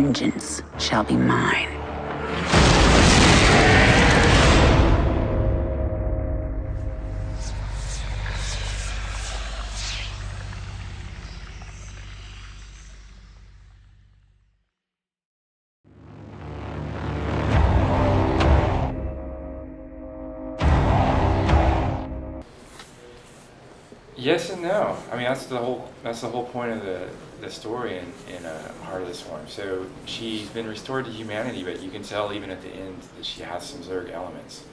vengeance shall be mine. Yes and no. I mean, that's the whole point of the story in Heart of the Swarm. So she's been restored to humanity, but you can tell even at the end that she has some Zerg elements.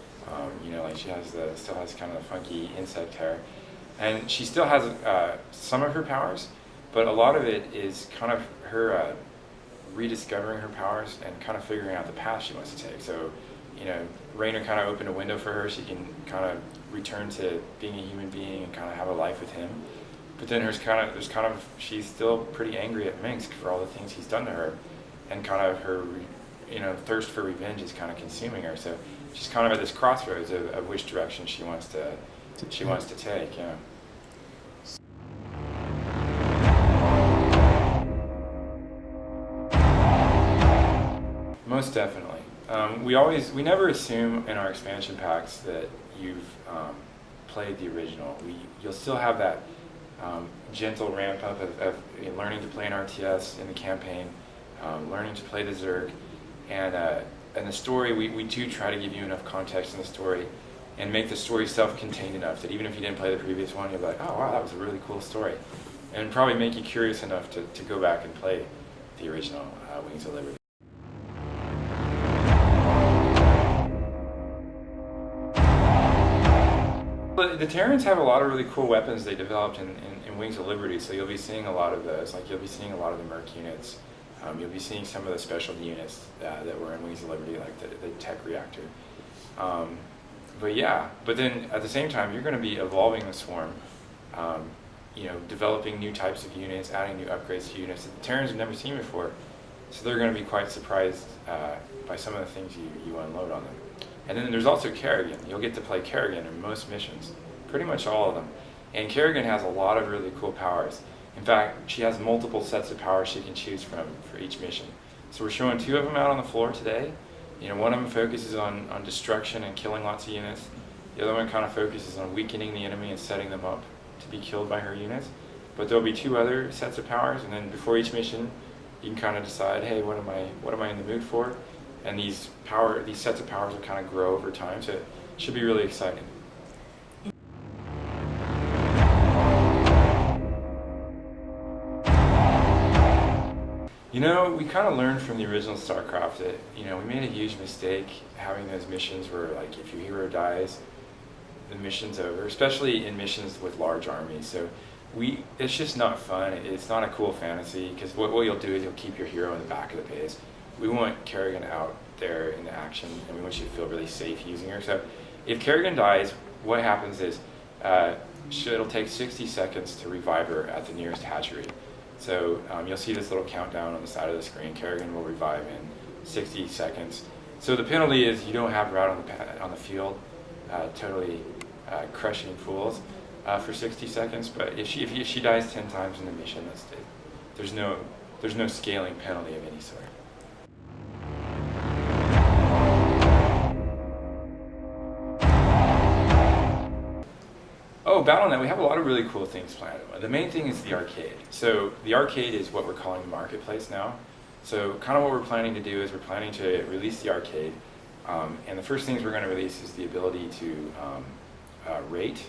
You know, like she has still has kind of the funky insect hair, and she still has some of her powers, but a lot of it is kind of her rediscovering her powers and kind of figuring out the path she wants to take. So, you know, Raynor kind of opened a window for her. She can kind of return to being a human being and kind of have a life with him. But then she's still pretty angry at Minsk for all the things he's done to her, and kind of her, you know, thirst for revenge is kind of consuming her. So she's kind of at this crossroads of which direction she wants to take. Yeah. Most definitely. We never assume in our expansion packs that you've played the original. You'll still have that gentle ramp up of learning to play an RTS in the campaign, learning to play the Zerg, and the story. We do try to give you enough context in the story, and make the story self-contained enough that even if you didn't play the previous one, you'll be like, oh wow, that was a really cool story, and probably make you curious enough to go back and play the original Wings of Liberty. The Terrans have a lot of really cool weapons they developed in Wings of Liberty, so you'll be seeing a lot of those. Like you'll be seeing a lot of the Merc units. You'll be seeing some of the specialty units that were in Wings of Liberty, like the tech reactor. But then at the same time, you're going to be evolving the Swarm, you know, developing new types of units, adding new upgrades to units that the Terrans have never seen before. So they're going to be quite surprised by some of the things you unload on them. And then there's also Kerrigan. You'll get to play Kerrigan in most missions, pretty much all of them. And Kerrigan has a lot of really cool powers. In fact, she has multiple sets of powers she can choose from for each mission. So we're showing 2 of them out on the floor today. You know, one of them focuses on destruction and killing lots of units. The other one kind of focuses on weakening the enemy and setting them up to be killed by her units. But there'll be 2 other sets of powers, and then before each mission, you can kind of decide, hey, what am I in the mood for? And these sets of powers will kind of grow over time, so it should be really exciting. You know, we kind of learned from the original StarCraft that, you know, we made a huge mistake having those missions where, like, if your hero dies, the mission's over, especially in missions with large armies. So it's just not fun. It's not a cool fantasy, because what you'll do is you'll keep your hero in the back of the base. We want Kerrigan out there in the action, and we want you to feel really safe using her. So if Kerrigan dies, what happens is it'll take 60 seconds to revive her at the nearest hatchery. So you'll see this little countdown on the side of the screen. Kerrigan will revive in 60 seconds. So the penalty is you don't have her out on the field totally crushing fools for 60 seconds. But if she dies 10 times in the mission, that's it. There's no scaling penalty of any sort. Oh, BattleNet, we have a lot of really cool things planned. The main thing is the arcade. So the arcade is what we're calling the marketplace now. So kind of what we're planning to do is we're planning to release the arcade. And the first things we're going to release is the ability to rate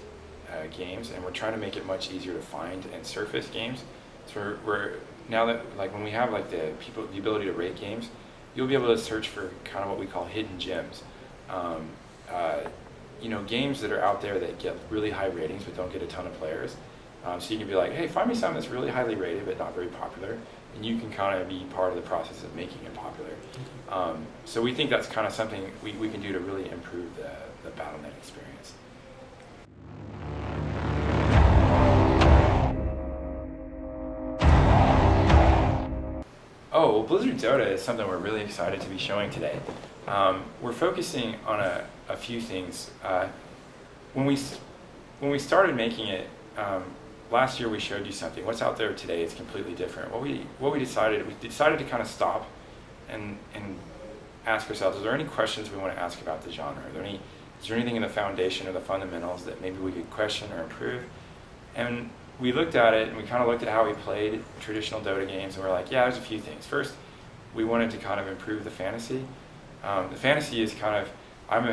games, and we're trying to make it much easier to find and surface games. So we're now that, like, when we have like the ability to rate games, you'll be able to search for kind of what we call hidden gems. You know, games that are out there that get really high ratings but don't get a ton of players. So you can be like, hey, find me something that's really highly rated but not very popular, and you can kind of be part of the process of making it popular. So we think that's kind of something we can do to really improve the BattleNet experience. Oh, well, Blizzard DOTA is something we're really excited to be showing today. We're focusing on a few things. When we started making it, last year we showed you something. What's out there today is completely different. We decided to kind of stop and ask ourselves, is there any questions we want to ask about the genre? Is there anything in the foundation or the fundamentals that maybe we could question or improve? And we looked at it, and we kind of looked at how we played traditional Dota games, and we're like, yeah, there's a few things. First, we wanted to kind of improve the fantasy. The fantasy is kind of, I'm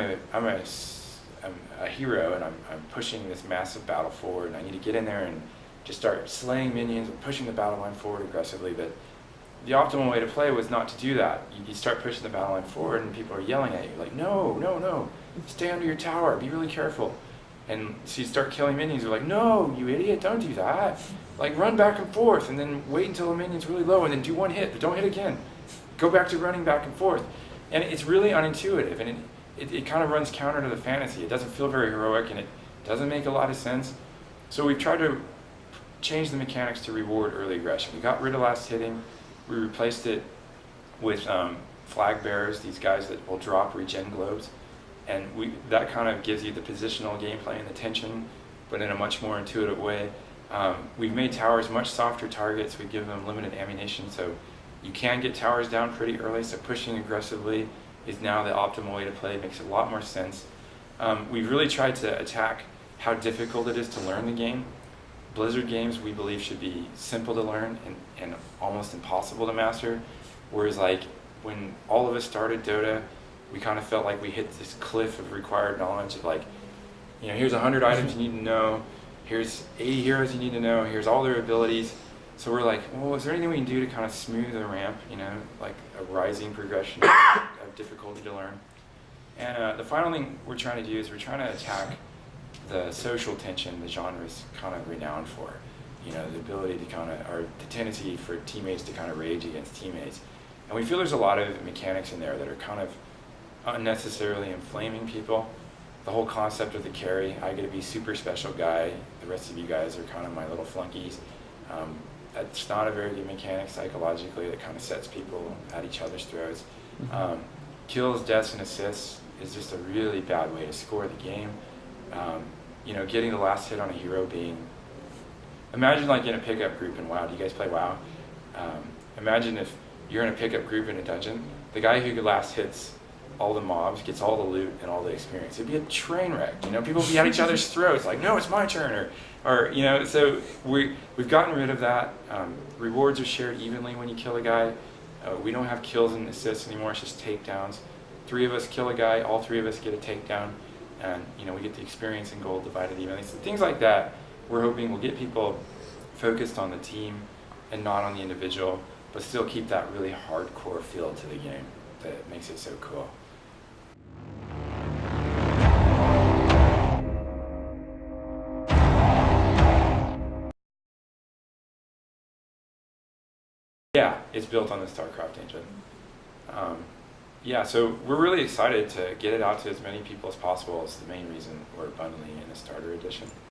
a hero, and I'm pushing this massive battle forward, and I need to get in there and just start slaying minions and pushing the battle line forward aggressively. But the optimal way to play was not to do that. You start pushing the battle line forward, and people are yelling at you, like, no, stay under your tower, be really careful. And so you start killing minions, you're like, no, you idiot, don't do that. Like, run back and forth, and then wait until the minion's really low, and then do one hit, but don't hit again. Go back to running back and forth. And it's really unintuitive, and it kind of runs counter to the fantasy. It doesn't feel very heroic, and it doesn't make a lot of sense. So we've tried to change the mechanics to reward early aggression. We got rid of last hitting. We replaced it with flag bearers, these guys that will drop regen globes. And that kind of gives you the positional gameplay and the tension, but in a much more intuitive way. We've made towers much softer targets. We've given them limited ammunition, so you can get towers down pretty early, so pushing aggressively is now the optimal way to play. It makes a lot more sense. We've really tried to attack how difficult it is to learn the game. Blizzard games, we believe, should be simple to learn and almost impossible to master, whereas like when all of us started Dota, we kind of felt like we hit this cliff of required knowledge of like, you know, here's 100 items you need to know, here's 80 heroes you need to know, here's all their abilities. So we're like, well, is there anything we can do to kind of smooth the ramp, you know, like a rising progression of difficulty to learn? And the final thing we're trying to do is we're trying to attack the social tension the genre is kind of renowned for. You know, the ability to kind of, or the tendency for teammates to kind of rage against teammates. And we feel there's a lot of mechanics in there that are kind of unnecessarily inflaming people. The whole concept of the carry, I get to be super special guy, the rest of you guys are kind of my little flunkies. That's not a very good mechanic psychologically. That kind of sets people at each other's throats. Kills, deaths, and assists is just a really bad way to score the game. You know, getting the last hit on a hero being, imagine like in a pickup group in WoW. Do you guys play WoW? Imagine if you're in a pickup group in a dungeon, the guy who last hits all the mobs gets all the loot and all the experience. It'd be a train wreck. You know, people would be at each other's throats, like, no, it's my turn, or you know. So we've gotten rid of that. Rewards are shared evenly when you kill a guy. We don't have kills and assists anymore. It's just takedowns. 3 of us kill a guy, all 3 of us get a takedown, and you know, we get the experience and gold divided evenly. So things like that, we're hoping will get people focused on the team and not on the individual, but still keep that really hardcore feel to the game that makes it so cool. Yeah, it's built on the StarCraft engine. Yeah, so we're really excited to get it out to as many people as possible. It's the main reason we're bundling in a starter edition.